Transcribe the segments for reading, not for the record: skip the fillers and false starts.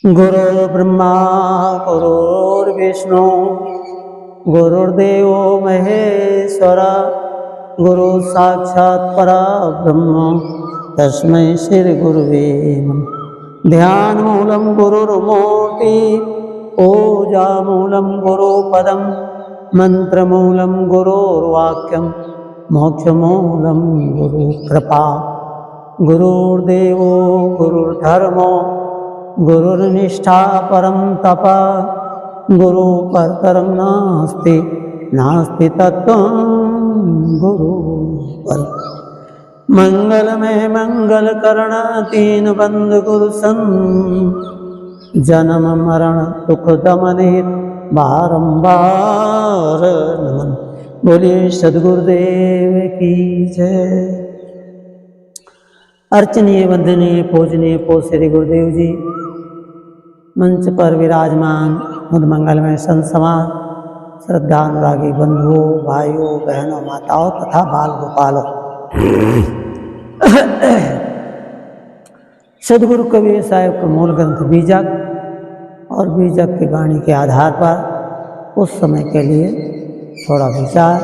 गुरुर्ब्रह्मा गुरुर्विष्णु गुरुर्देवो महेश्वर गुरु साक्षात् परब्रह्म तस्मै श्री गुरुवे नमः। ध्यान मूलम गुरुर्मूर्ति पूजा मूलम गुरुपदम मंत्र मूलम गुरुर्वाक्यम मोक्ष मूलम गुरु कृपा। गुरुर्देवो गुरुर्धर्मो गुरुर्निष्ठा परम तप गुरु परतरं नास्ति नास्ति तत्त्वं गुरु पर। मंगल में मंगल करण तीन बंद गुरु सन जन्म मरण दुख दमनित बारंबार नमन। बोलिए सद्गुरुदेव की जय। अर्चनीय वंदनीय पूजनीय पो श्री गुरुदेव जी, मंच पर विराजमान मुद मंगलमय संत समाज, श्रद्धानुरागी बंधुओं, भाइयों, बहनों, माताओं तथा बाल गोपालों, सदगुरु कबीर साहिब के मूल ग्रंथ बीजक और बीजक की वाणी के आधार पर उस समय के लिए थोड़ा विचार।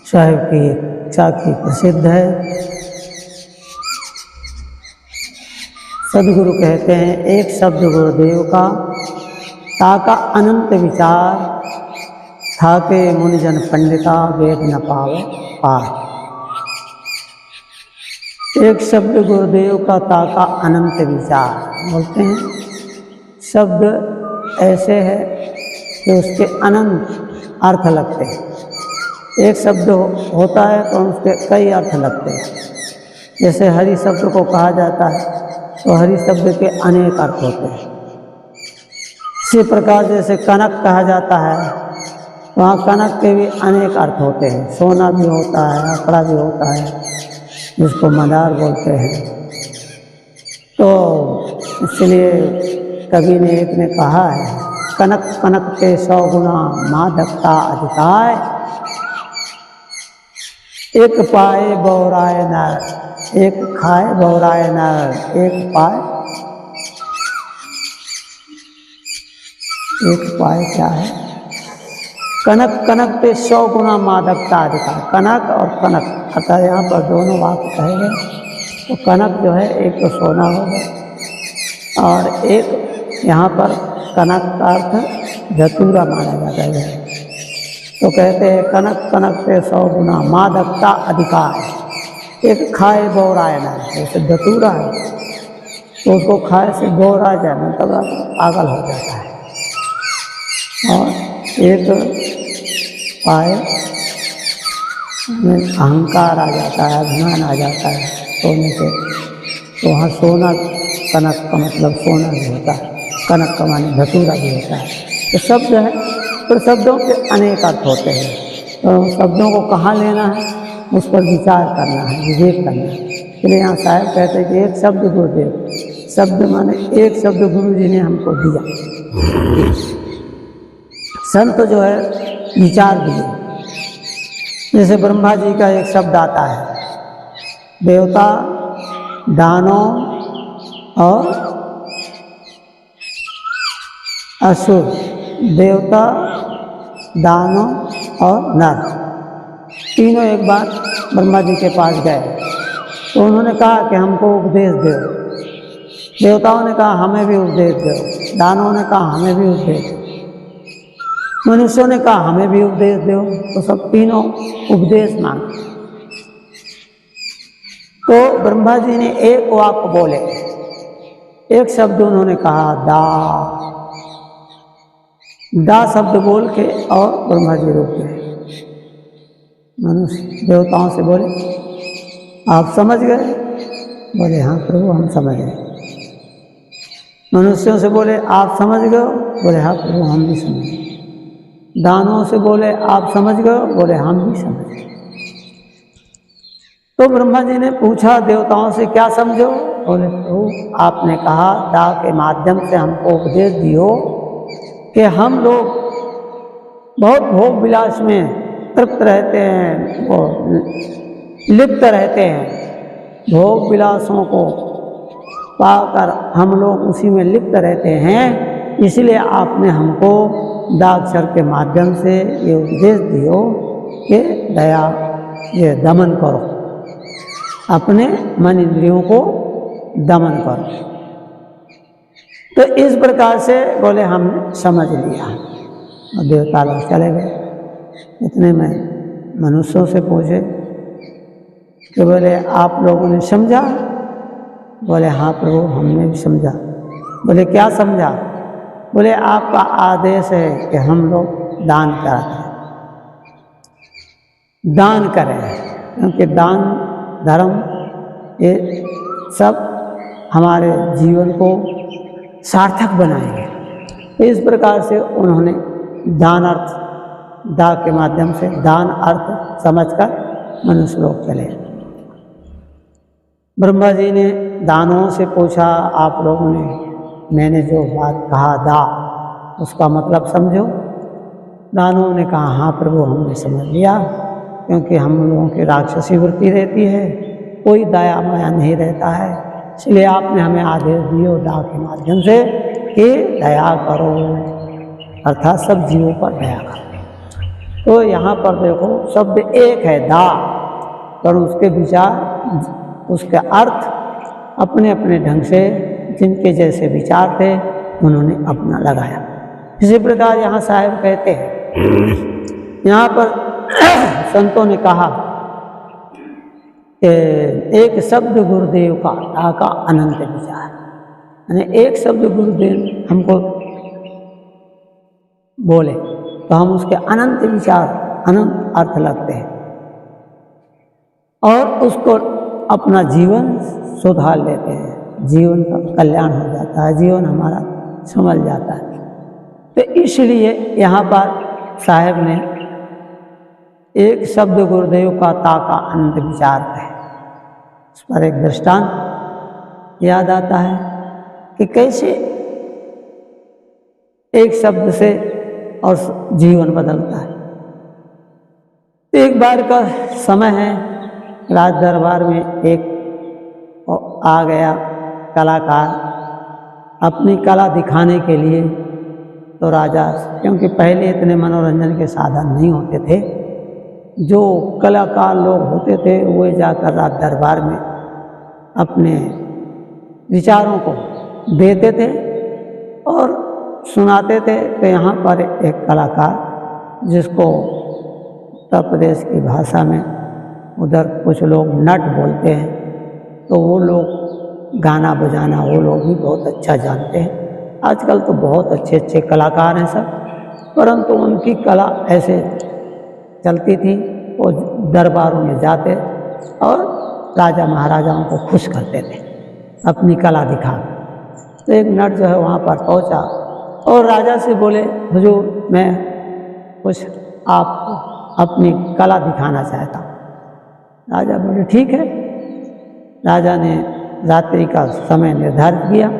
साहिब की एक साखी प्रसिद्ध है। सदगुरु कहते हैं, एक शब्द गुरुदेव का ताका अनंत विचार, थाके मुनिजन पंडिता वेद न पावे पार। एक शब्द गुरुदेव का ताका अनंत विचार। बोलते हैं शब्द ऐसे है कि उसके अनंत अर्थ लगते हैं। एक शब्द होता है तो उसके कई अर्थ लगते हैं। जैसे हरि शब्द को कहा जाता है तो हरि शब्द के अनेक अर्थ होते हैं। इसी प्रकार जैसे कनक कहा जाता है, वहाँ कनक के भी अनेक अर्थ होते हैं। सोना भी होता है, अकड़ा भी होता है, जिसको मदार बोलते हैं। तो इसलिए कवि ने एक ने कहा है, कनक कनक के 100 गुना मादकता अधिकाय, एक पाए बौराए नर, एक खाए बौराए नर, एक पाए क्या है? कनक कनक पे 100 गुना मादकता अधिकार। कनक और कनक अतः यहाँ पर दोनों वाक्य कहे गए। तो कनक जो है एक तो सोना होगा और एक यहाँ पर कनक का अर्थ धतूरा माना जाता है। तो कहते हैं कनक कनक पे 100 गुना मादकता अधिकार, एक खाए बौराए ना, जैसे धतूरा है तो उसको खाए से बौरा जाए मतलब पागल हो जाता है। और एक पाए में अहंकार आ जाता है, अभिमान आ जाता है सोने से। तो वहाँ सोना कनक का मतलब सोना भी होता है, कनक का माने धतूरा भी होता है। तो शब्द है, तो शब्दों के अनेक अर्थ होते हैं। तो शब्दों को कहाँ लेना है, उस पर विचार करना है, विवेक करना है। इसलिए यहाँ साहब कहते हैं कि एक शब्द गुरुदेव, शब्द माने एक शब्द गुरु जी ने हमको दिया। संत जो है विचार दिए। जैसे ब्रह्मा जी का एक शब्द आता है, देवता, दानव और असुर। देवता, दानव और नर, तीनों एक बार ब्रह्मा जी के पास गए। तो उन्होंने कहा कि हमको उपदेश दो। देवताओं ने कहा हमें भी उपदेश दो। दानवों ने कहा हमें भी उपदेश दो। मनुष्यों ने कहा हमें भी उपदेश दो। तो सब तीनों उपदेश मांगे। तो ब्रह्मा जी ने एक वाक्य बोले, एक शब्द उन्होंने कहा दा। दा शब्द बोल के और ब्रह्मा जी रुक गए। मनुष्य देवताओं से बोले आप समझ गए? बोले हाँ प्रभु हम समझ गए। मनुष्यों से बोले आप समझ गए? बोले हाँ प्रभु हम भी समझ गए। दानवों से बोले आप समझ गए? बोले हम भी समझ गए। तो ब्रह्मा जी ने पूछा देवताओं से क्या समझो? बोले प्रभु आपने कहा दा के माध्यम से हमको उपदेश दियो कि हम लोग बहुत भोग विलास में तृप्त रहते हैं, वो लिप्त रहते हैं, भोग विलासों को पाकर हम लोग उसी में लिप्त रहते हैं, इसलिए आपने हमको दाक्षर के माध्यम से ये उपदेश दियो कि दया ये दमन करो, अपने मन इंद्रियों को दमन करो। तो इस प्रकार से बोले हमने समझ लिया और देवता लोग चले गए। इतने में मनुष्यों से पूछे कि बोले आप लोगों ने समझा? बोले हाँ प्रभु हमने भी समझा। बोले क्या समझा? बोले आपका आदेश है कि हम लोग दान करें, दान करें, क्योंकि दान धर्म ये सब हमारे जीवन को सार्थक बनाएंगे। इस प्रकार से उन्होंने दान अर्थ दा के माध्यम से दान अर्थ समझकर मनुष्य लोग चले। ब्रह्मा जी ने दानवों से पूछा आप लोगों ने मैंने जो बात कहा दा उसका मतलब समझो। दानवों ने कहा हाँ प्रभु हमने समझ लिया, क्योंकि हम लोगों की राक्षसी वृत्ति रहती है, कोई दया माया नहीं रहता है, इसलिए आपने हमें आदेश दियो दा के माध्यम से कि दया करो, अर्थात सब जीवों पर दया करो। तो यहाँ पर देखो शब्द एक है दा, पर उसके विचार उसके अर्थ अपने अपने ढंग से जिनके जैसे विचार थे उन्होंने अपना लगाया। इसी प्रकार यहाँ साहब कहते हैं, यहाँ पर संतों ने कहा कि एक शब्द गुरुदेव का अनंत विचार, यानी एक शब्द गुरुदेव हमको बोले तो हम उसके अनंत विचार अनंत अर्थ लगते हैं और उसको अपना जीवन सुधार लेते हैं, जीवन का कल्याण हो जाता है, जीवन हमारा संभल जाता है। तो इसलिए यहाँ पर साहब ने एक शब्द गुरुदेव का अनंत विचार है। उस पर एक दृष्टांत याद आता है कि कैसे एक शब्द से और जीवन बदलता है। एक बार का समय है, राज दरबार में एक आ गया कलाकार अपनी कला दिखाने के लिए। तो राजा, क्योंकि पहले इतने मनोरंजन के साधन नहीं होते थे, जो कलाकार लोग होते थे वे जाकर राज दरबार में अपने विचारों को देते थे और सुनाते थे। तो यहाँ पर एक कलाकार जिसको उत्तर प्रदेश की भाषा में उधर कुछ लोग नट बोलते हैं, तो वो लोग गाना बजाना वो लोग भी बहुत अच्छा जानते हैं। आजकल तो बहुत अच्छे अच्छे कलाकार हैं सब, परंतु उनकी कला ऐसे चलती थी, वो दरबारों में जाते और राजा महाराजाओं को खुश करते थे अपनी कला दिखा। तो एक नट जो है वहाँ पर पहुँचा और राजा से बोले हुजूर मैं कुछ आपको अपनी कला दिखाना चाहता हूँ। राजा बोले ठीक है। राजा ने रात्रि का समय निर्धारित किया।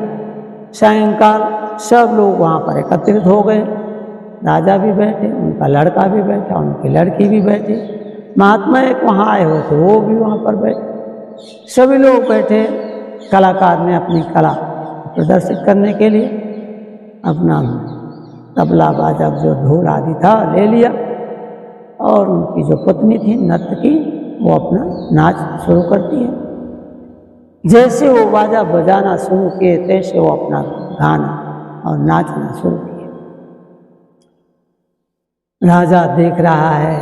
सायंकाल सब लोग वहाँ पर एकत्रित हो गए। राजा भी बैठे, उनका लड़का भी बैठा, उनकी लड़की भी बैठी, महात्मा एक वहाँ आए हुए थे वो भी वहाँ पर बैठे। सभी लोग बैठे। कलाकार ने अपनी कला प्रदर्शित करने के लिए अपना तबला बाजा जो ढोल आदि था ले लिया और उनकी जो पत्नी थी नर्तकी वो अपना नाच शुरू करती है। जैसे वो बाजा बजाना शुरू किए तैसे वो अपना गाना और नाचना शुरू किए। राजा देख रहा है,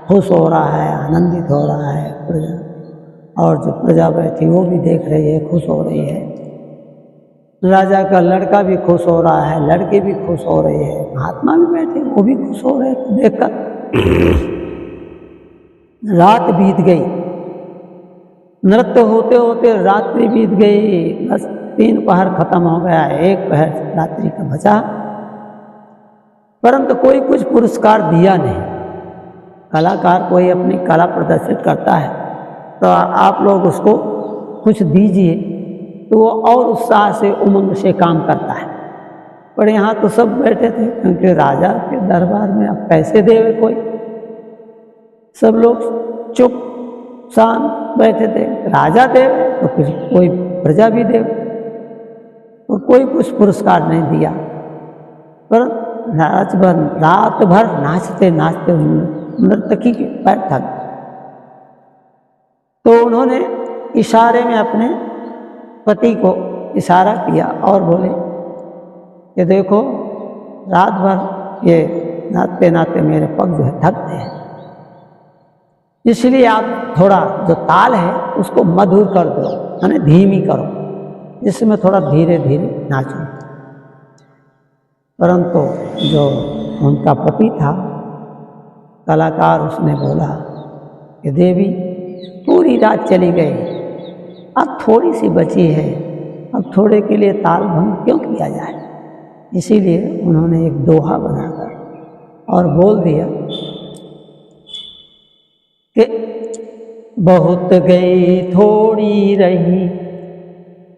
खुश हो रहा है, आनंदित हो रहा है प्रजा, और जो प्रजा बैठी वो भी देख रही है, खुश हो रही है। राजा का लड़का भी खुश हो रहा है, लड़की भी खुश हो रही है, महात्मा भी बैठे वो भी खुश हो रहे हैं देखकर। रात बीत गई, नृत्य होते होते रात्रि बीत गई। बस 3 पहर खत्म हो गया, 1 पहर रात्रि का बचा, परंतु कोई कुछ पुरस्कार दिया नहीं। कलाकार कोई अपनी कला प्रदर्शित करता है तो आप लोग उसको कुछ दीजिए तो वो और उत्साह से उमंग से काम करता है। पर यहाँ तो सब बैठे थे, क्योंकि राजा के दरबार में अब पैसे देवे कोई, सब लोग चुप शांत बैठे थे। राजा देवे तो कुछ कोई प्रजा भी देवे, तो कोई कुछ पुरस्कार नहीं दिया, पर रात भर नाचते नाचते नर्तकी के पैर थक। तो उन्होंने इशारे में अपने पति को इशारा किया और बोले कि देखो रात भर ये नाचते नाचते मेरे पग जो है थक गए हैं, इसलिए आप थोड़ा जो ताल है उसको मधुर कर दो, यानी धीमी करो, जिसमें थोड़ा धीरे धीरे नाचो। परंतु जो उनका पति था कलाकार, उसने बोला कि देवी पूरी रात चली गई, अब थोड़ी सी बची है, अब थोड़े के लिए ताल भंग क्यों किया जाए। इसीलिए उन्होंने एक दोहा बनाकर और बोल दिया कि बहुत गई थोड़ी रही,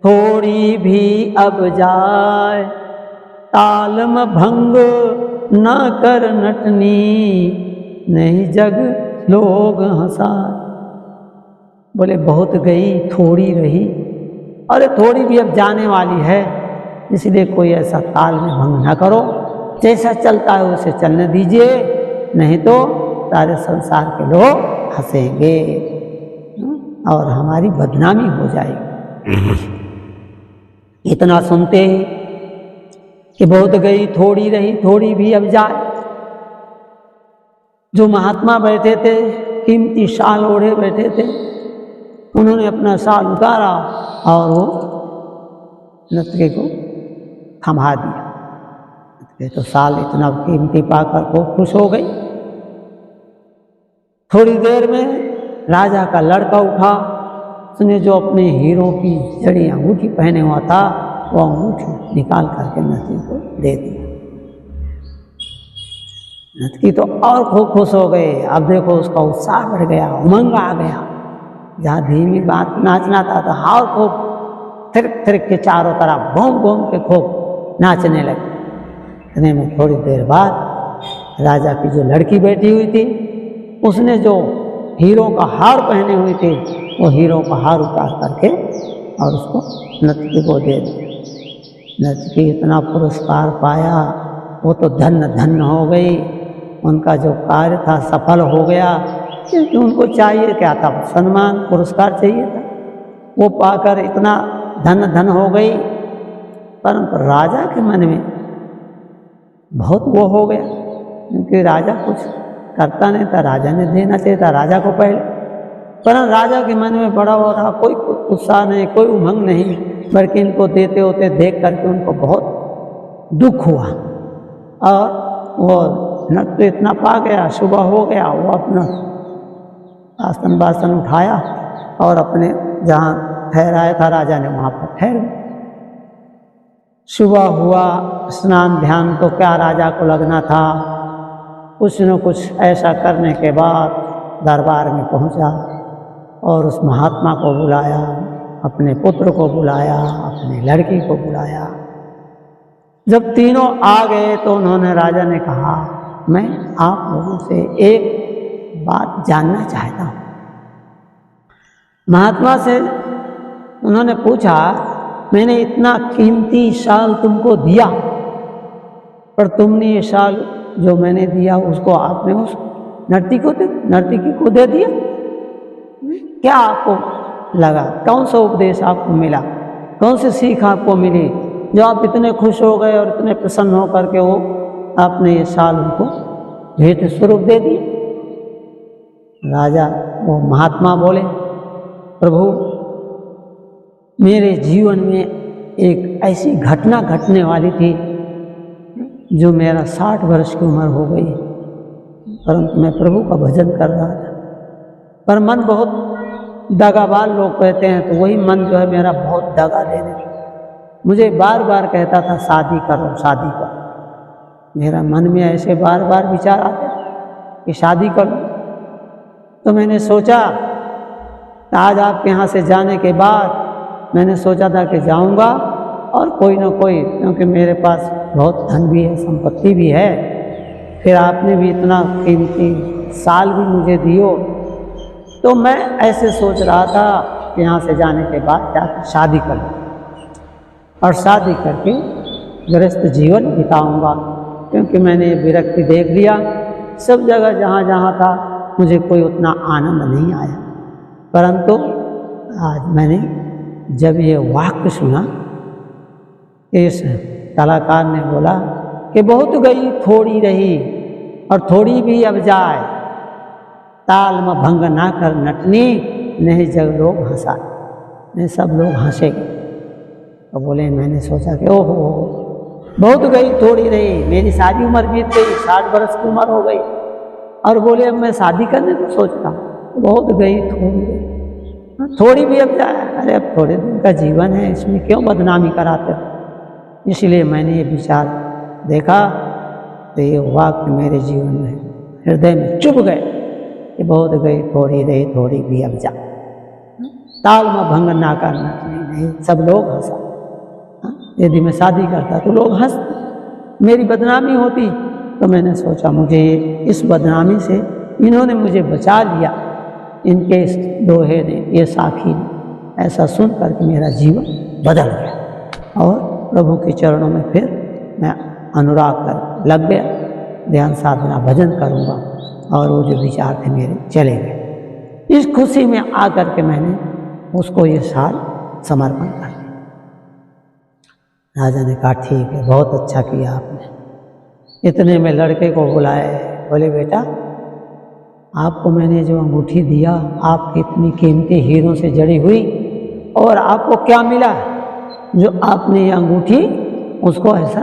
थोड़ी भी अब जाए, तालम भंग न कर नटनी, नहीं जग लोग हंसाए। बोले बहुत गई थोड़ी रही, अरे थोड़ी भी अब जाने वाली है, इसलिए कोई ऐसा ताल में भंग ना करो, जैसा चलता है उसे चलने दीजिए, नहीं तो सारे संसार के लोग हंसेंगे और हमारी बदनामी हो जाएगी। इतना सुनते ही कि बहुत गई थोड़ी रही, थोड़ी भी अब जाए, जो महात्मा बैठे थे, कीमती शाल ओढ़े बैठे थे, उन्होंने अपना शाल उतारा और वो नर्तकी को थमा दिया। ये तो शाल इतना कीमती पाकर वो खुश हो गई। थोड़ी देर में राजा का लड़का उठा, उसने जो अपने हीरो की जड़ी अंगूठी पहने हुआ था वो अंगूठी निकाल करके नर्तकी को दे दिया। नर्तकी तो और खूब खुश हो गए। अब देखो उसका उत्साह बढ़ गया, उमंग आ गया। जहाँ धीमी बात नाचना था तो हार खूब थिरक थिरक के चारों तरफ घूम घूम के खूब नाचने लगे। इतने में थोड़ी देर बाद राजा की जो लड़की बैठी हुई थी, उसने जो हीरो का हार पहने हुई थी, वो हीरो का हार उतार करके और उसको नर्तकी को दे दिया। नर्तकी इतना पुरस्कार पाया, वो तो धन्य धन्य हो गई, उनका जो कार्य था सफल हो गया। क्योंकि उनको चाहिए क्या था, सम्मान पुरस्कार चाहिए था, वो पाकर इतना धन्य धन्य हो गई। परंतु राजा के मन में बहुत वो हो गया, क्योंकि राजा कुछ करता नहीं था, राजा ने देना चाहिए था राजा को पहले। परंतु राजा के मन में बड़ा हो रहा, कोई उत्साह नहीं, कोई उमंग नहीं, बल्कि इनको देते होते देख करके उनको बहुत दुख हुआ। और वो नृत्य इतना पा गया, सुबह हो गया, वो अपना आसन बासन उठाया और अपने जहाँ ठहराया था राजा ने वहाँ पर ठहर गए। सुबह हुआ, स्नान ध्यान तो क्या राजा को लगना था, कुछ न कुछ ऐसा करने के बाद दरबार में पहुँचा और उस महात्मा को बुलाया, अपने पुत्र को बुलाया, अपनी लड़की को बुलाया। जब तीनों आ गए तो उन्होंने, राजा ने कहा, मैं आप लोगों से एक बात जानना चाहता हूँ। महात्मा से उन्होंने पूछा, मैंने इतना कीमती शाल तुमको दिया, पर तुमने ये शाल जो मैंने दिया उसको आपने उस नर्तकी को दे दिया। क्या आपको लगा, कौन सा उपदेश आपको मिला, कौन सी सीख आपको मिली जो आप इतने खुश हो गए और इतने प्रसन्न हो करके वो आपने ये शाल उनको भेंट स्वरूप दे दिए। राजा वो महात्मा बोले, प्रभु मेरे जीवन में एक ऐसी घटना घटने वाली थी जो मेरा 60 वर्ष की उम्र हो गई, परंतु मैं प्रभु का भजन कर रहा था, पर मन बहुत दगाबाज लोग कहते हैं, तो वही मन जो है मेरा बहुत दगा देने लगा। मुझे बार बार कहता था शादी करो शादी करो। मेरा मन में ऐसे बार बार विचार आते कि शादी करो। तो मैंने सोचा, आज आपके यहाँ से जाने के बाद मैंने सोचा था कि जाऊंगा और कोई ना कोई, क्योंकि मेरे पास बहुत धन भी है, संपत्ति भी है, फिर आपने भी इतना कीमती साल भी मुझे दियो, तो मैं ऐसे सोच रहा था कि यहाँ से जाने के बाद जाकर शादी कर लूँ। और शादी करके गृहस्थ जीवन बिताऊंगा, क्योंकि मैंने विरक्ति देख लिया। सब जगह जहाँ जहाँ था मुझे कोई उतना आनंद नहीं आया, परंतु आज मैंने जब ये वाक्य सुना, इस कलाकार ने बोला कि बहुत गई थोड़ी रही और थोड़ी भी अब जाए, ताल में भंग ना कर नटनी, नहीं जग लोग हंसा, नहीं सब लोग हंसेंगे। तो बोले, मैंने सोचा कि ओहो बहुत गई थोड़ी रही, मेरी सारी उम्र बीत गई, 60 बरस की उम्र हो गई, और बोले अब मैं शादी करने को सोचता हूँ। बहुत गई थोड़ी रही, थोड़ी भी अब जाए, अरे अब थोड़े दिन का जीवन है, इसमें क्यों बदनामी कराते हो। इसलिए मैंने ये विचार देखा तो ये वाक्य मेरे जीवन में हृदय में चुभ गए कि बहुत गई थोड़ी रही, थोड़ी भी अब जा, ताल में भंग ना करना, नहीं सब लोग हंसा। यदि मैं शादी करता तो लोग हंस, मेरी बदनामी होती। तो मैंने सोचा मुझे इस बदनामी से इन्होंने मुझे बचा लिया, इनके इस दोहे ने, ये साखी ने, ऐसा सुन करके मेरा जीवन बदल गया और प्रभु के चरणों में फिर मैं अनुराग कर लग गया, ध्यान साधना भजन करूँगा, और वो जो विचार थे मेरे चले गए। इस खुशी में आकर के मैंने उसको ये साल समर्पण कर दिया। राजा ने कहा ठीक है, बहुत अच्छा किया आपने। इतने में लड़के को बुलाए, बोले बेटा आपको मैंने जो अंगूठी दिया, आपकी इतनी कीमती हीरों से जड़ी हुई, और आपको क्या मिला जो आपने ये अंगूठी उसको ऐसा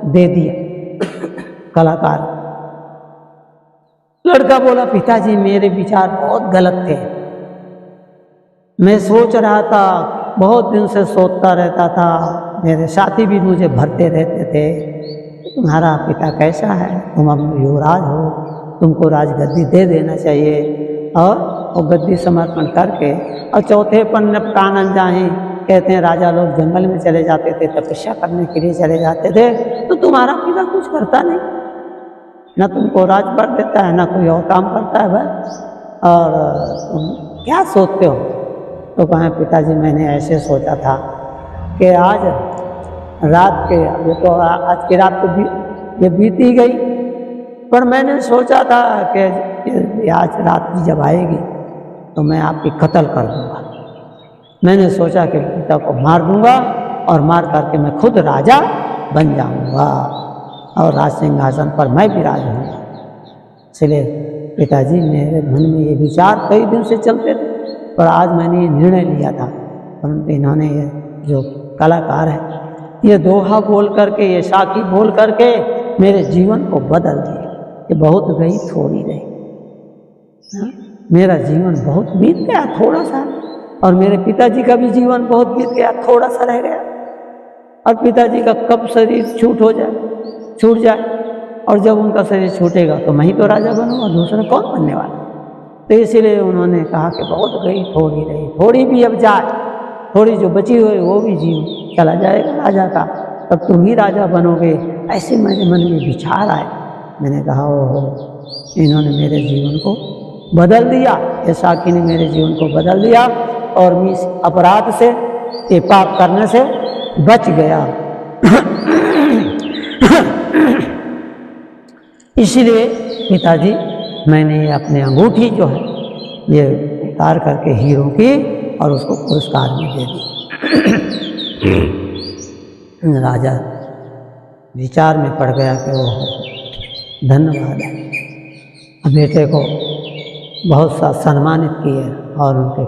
दे दिया। कलाकार लड़का बोला, पिताजी मेरे विचार बहुत गलत थे, मैं सोच रहा था, बहुत दिन से सोचता रहता था, मेरे साथी भी मुझे भरते रहते थे, तुम्हारा पिता कैसा है, तुम अब युवराज हो, तुमको राजगद्दी दे देना चाहिए। और वो गद्दी समर्पण करके, और चौथे पन्ने कानन जाए, कहते हैं राजा लोग जंगल में चले जाते थे, तपस्या करने के लिए चले जाते थे, तो तुम्हारा पिता कुछ करता नहीं, न तुमको राज पर देता है, न कोई और काम करता है भाई, और तुम क्या सोचते हो। तो कहें पिताजी मैंने ऐसे सोचा था कि आज रात के, ये तो आज की रात तो ये बीती गई, पर मैंने सोचा था कि आज रात जब आएगी तो मैं आपकी कत्ल कर दूंगा। मैंने सोचा कि पिता को मार दूंगा और मार करके मैं खुद राजा बन जाऊंगा और राज सिंहासन पर मैं विराज होऊंगा। इसलिए पिताजी मेरे मन में ये विचार कई दिन से चलते थे, पर आज मैंने ये निर्णय लिया था, परंतु इन्होंने ये जो कलाकार है ये दोहा बोल करके, ये साखी बोल करके मेरे जीवन को बदल दिया। ये बहुत गई थोड़ी रही, मेरा जीवन बहुत बीत गया थोड़ा सा, और मेरे पिताजी का भी जीवन बहुत बीत गया, थोड़ा सा रह गया। और पिताजी का कब शरीर छूट जाए, और जब उनका शरीर छूटेगा तो मैं ही तो राजा बनूंगा, दूसरा कौन बनने वाला। तो इसीलिए उन्होंने कहा कि बहुत गई थोड़ी रही, थोड़ी भी अब जाए, थोड़ी जो बची हुई वो भी जीव चला जाएगा राजा का, तब तुम ही राजा बनोगे। ऐसे मेरे मन में विचार आए। मैंने कहा ओहो, इन्होंने मेरे जीवन को बदल दिया, ये साखी ने मेरे जीवन को बदल दिया, और मैं इस अपराध से, ये पाप करने से बच गया। इसलिए पिताजी मैंने ये अपने अंगूठी जो है ये उतार करके हीरो की और उसको पुरस्कार में दे दी। राजा विचार में पड़ गया कि वो धन्यवाद है, बेटे को बहुत सा सम्मानित किए और उनके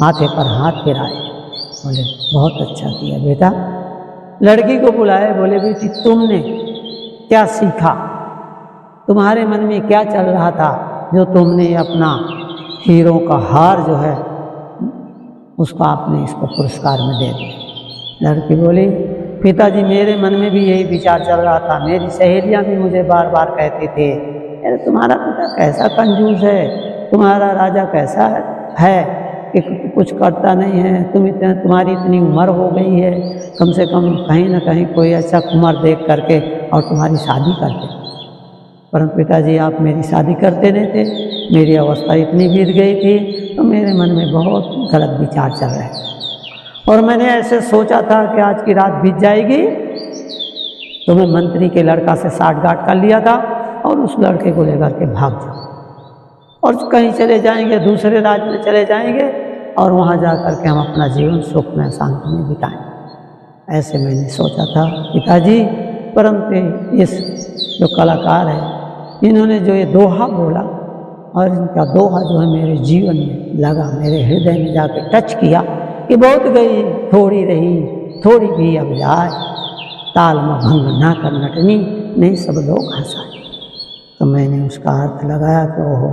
माथे पर हाथ फिराए, बोले बहुत अच्छा किया बेटा। लड़की को बुलाए, बोले बेटी तुमने क्या सीखा, तुम्हारे मन में क्या चल रहा था जो तुमने अपना हीरो का हार जो है उसको आपने इसको पुरस्कार में दे दिया। लड़की बोली पिताजी मेरे मन में भी यही विचार चल रहा था, मेरी सहेलियां भी मुझे बार बार कहती थी अरे तुम्हारा पिता कैसा कंजूस है, तुम्हारा राजा कैसा है कि कुछ करता नहीं है, तुम्हारी इतनी उम्र हो गई है, कम से कम कहीं ना कहीं कोई अच्छा कुमार देख करके और तुम्हारी शादी करते। परंतु पिताजी आप मेरी शादी करते नहीं थे, मेरी अवस्था इतनी बीत गई थी, तो मेरे मन में बहुत गलत विचार चल रहे। और मैंने ऐसे सोचा था कि आज की रात बीत जाएगी, तो मैं मंत्री के लड़का से साठगांठ कर लिया था और उस लड़के को लेकर के भाग जाऊँ और कहीं चले जाएंगे, दूसरे राज्य में चले जाएंगे और वहाँ जा कर के हम अपना जीवन सुख में शांति में बिताएं। ऐसे मैंने सोचा था पिताजी। परंतु इस जो कलाकार है, इन्होंने जो ये दोहा बोला और इनका दोहा जो है मेरे जीवन में लगा, मेरे हृदय में जाके टच किया कि बहुत गई थोड़ी रही, थोड़ी भी अब जाए, ताल में भंग ना कर नटनी, नहीं सब लोग हंसाए। तो मैंने उसका अर्थ लगाया कि ओहो,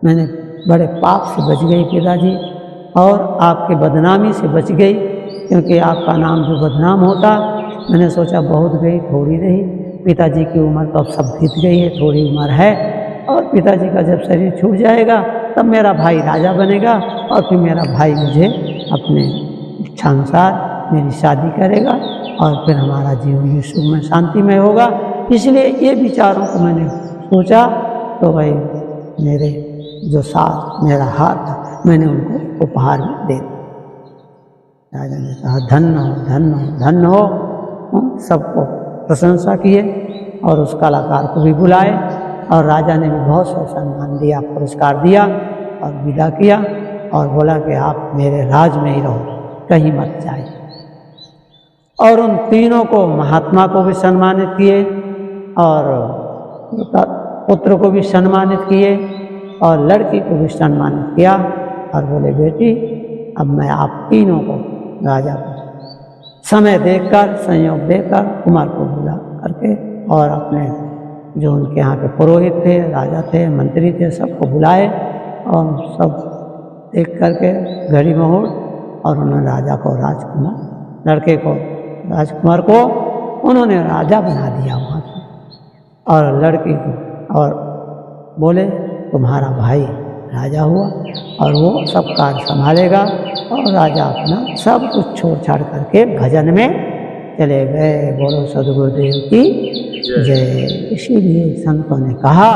मैंने बड़े पाप से बच गई पिताजी और आपके बदनामी से बच गई, क्योंकि आपका नाम जो बदनाम होता। मैंने सोचा बहुत गई थोड़ी रही, पिताजी की उम्र तो अब सब बीत गई है, थोड़ी उम्र है और पिताजी का जब शरीर छूट जाएगा तब मेरा भाई राजा बनेगा और फिर मेरा भाई मुझे अपने इच्छानुसार मेरी शादी करेगा और फिर हमारा जीवन भी सुख में शांति में होगा। इसलिए ये विचारों को मैंने सोचा, तो भाई मेरे जो साथ मेरा हाथ था मैंने उनको उपहार में दे दिया। राजा ने कहा धन्य हो, धन्य हो, धन्य हो। सबको प्रशंसा किए और उस कलाकार को भी बुलाए और राजा ने भी बहुत सा सम्मान दिया, पुरस्कार दिया और विदा किया और बोला कि आप मेरे राज में ही रहो, कहीं मत जाइए। और उन तीनों को, महात्मा को भी सम्मानित किए और पुत्र को भी सम्मानित किए और लड़की को भी सम्मानित किया और बोले बेटी अब मैं आप तीनों को, राजा को समय देखकर, संयोग देकर कुमार को बुला करके और अपने जो उनके यहाँ के पुरोहित थे, राजा थे, मंत्री थे, सबको बुलाए और सब देख करके घड़ी मुहूर्त और उन्होंने राजा को राजकुमार, लड़के को राजकुमार को उन्होंने राजा बना दिया वहाँ पर और लड़की को, और बोले तुम्हारा भाई राजा हुआ और वो सब कार्य संभालेगा। और राजा अपना सब कुछ छोड़ छाड़ करके भजन में चले गए। बोलो सद्गुरुदेव की जय। इसीलिए संतों ने कहा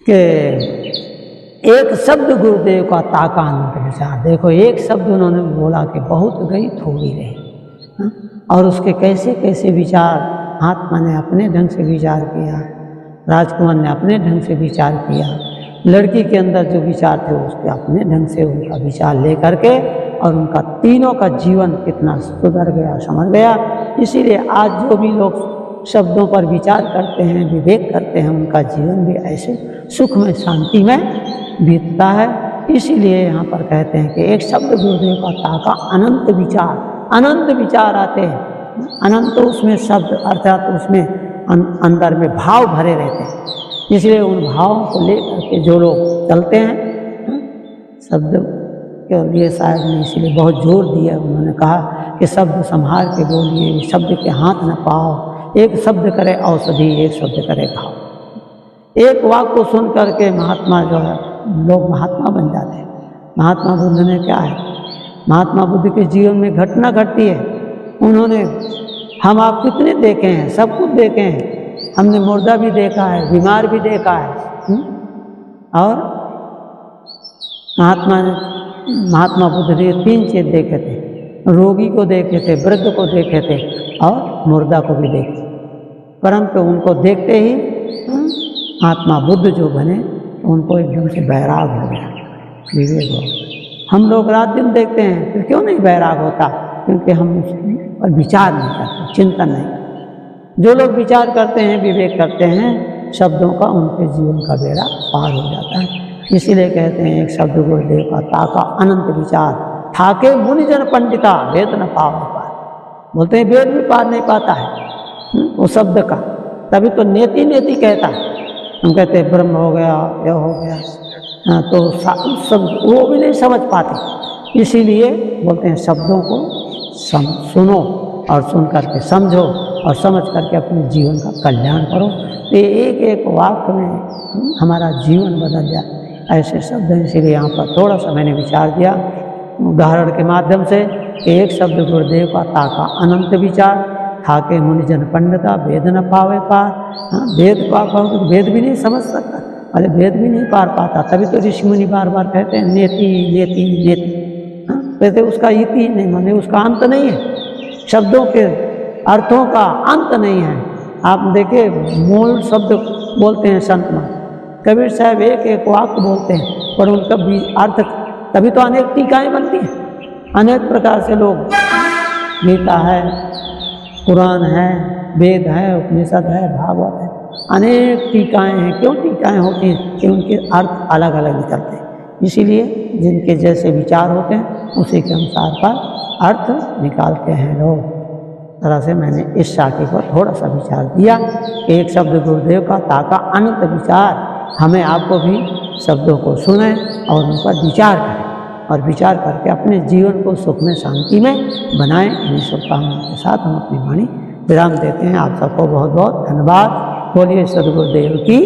कि एक शब्द गुरुदेव का ताका अनंत विचार। देखो एक शब्द उन्होंने बोला कि बहुत गई थोड़ी रही, और उसके कैसे कैसे विचार, महात्मा ने अपने ढंग से विचार किया, राजकुमार ने अपने ढंग से विचार किया, लड़की के अंदर जो विचार थे उसके अपने ढंग से उनका विचार ले करके और उनका तीनों का जीवन कितना सुधर गया, समझ गया। इसीलिए आज जो भी लोग शब्दों पर विचार करते हैं, विवेक करते हैं, उनका जीवन भी ऐसे सुख में, शांति में बीतता है। इसीलिए यहाँ पर कहते हैं कि एक शब्द गुरुदेव का ताका अनंत विचार, अनंत विचार आते हैं। अनंत उसमें शब्द अर्थात उसमें अंदर में भाव भरे रहते हैं। इसलिए उन भावों को लेकर के जो लोग चलते हैं, शब्द के लिए शायद ने इसलिए बहुत जोर दिया। उन्होंने कहा कि शब्द संभाल के बोलिए, शब्द के हाथ न पाओ, एक शब्द करे औषधि, एक शब्द करे घाव। एक वाक्य को सुन करके महात्मा जो है लोग महात्मा बन जाते हैं। महात्मा बुद्ध ने क्या है, महात्मा बुद्ध के जीवन में घटना घटती है। उन्होंने, हम आप कितने देखे हैं, सब कुछ देखे हैं, हमने मुर्दा भी देखा है, बीमार भी देखा है। और महात्मा बुद्ध ने 3 चीज देखे थे, रोगी को देखे थे, वृद्ध को देखे थे और मुर्दा को भी देखे। परंतु उनको देखते ही महात्मा बुद्ध जो बने तो उनको एकदम से बैराग हो गया, विवेक हो गया। हम लोग रात दिन देखते हैं, फिर क्यों नहीं बैराग होता? क्योंकि हम उस पर विचार नहीं करते, चिंतन नहीं करते। जो लोग विचार करते हैं, विवेक करते हैं, शब्दों का उनके जीवन का बेड़ा पार हो जाता है। इसीलिए कहते हैं एक शब्द गुरुदेव का ताका अनंत विचार, ठाके मुनिजन पंडिता वेद न पाव पार। बोलते हैं वेद भी पार नहीं पाता है वो शब्द का, तभी तो नेति नेति कहता है। हम कहते हैं ब्रह्म हो गया, यह हो गया, तो सब वो भी नहीं समझ पाते। इसीलिए बोलते हैं शब्दों को सुनो और सुन करके समझो और समझ करके अपने जीवन का कल्याण करो। तो एक एक वाक्य में हमारा जीवन बदल जाए, ऐसे शब्द हैं। इसीलिए यहाँ पर थोड़ा सा मैंने विचार दिया उदाहरण के माध्यम से कि एक शब्द गुरुदेव का ताका अनंत विचार, ठाके मुनिजन पंडिता वेद न पावे पार। वेद पाओ तो वेद भी नहीं समझ सकता, अरे वेद भी नहीं पार पाता, तभी तो ऋषि मुनि बार बार कहते हैं नेति नेति नेति। वैसे उसका इति नहीं, माने उसका अंत नहीं है, शब्दों के अर्थों का अंत नहीं है। आप देखिए मूल शब्द बोलते हैं संत महात्मा, कबीर साहब एक एक वाक्य बोलते हैं, पर उनका भी अर्थ, तभी तो अनेक टीकाएँ बनती हैं। अनेक प्रकार से लोग, गीता है, कुरान है, वेद है, उपनिषद है, भागवत है, अनेक टीकाएँ हैं। क्यों टीकाएँ होती हैं? कि उनके अर्थ अलग अलग निकलते हैं। इसीलिए जिनके जैसे विचार होते हैं उसी के अनुसार का अर्थ निकालते हैं लोग। तरह से मैंने इस शाखी पर थोड़ा सा विचार दिया कि एक शब्द गुरुदेव का ताका अनंत विचार, हमें आपको भी शब्दों को सुने और उन पर विचार करें, और विचार करके अपने जीवन को सुख में शांति में बनाएं। इन्हीं शुभकामनाओं के साथ हम अपनी वाणी विराम देते हैं। आप सबको बहुत बहुत धन्यवाद। बोलिए सद्गुरुदेव की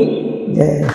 जय।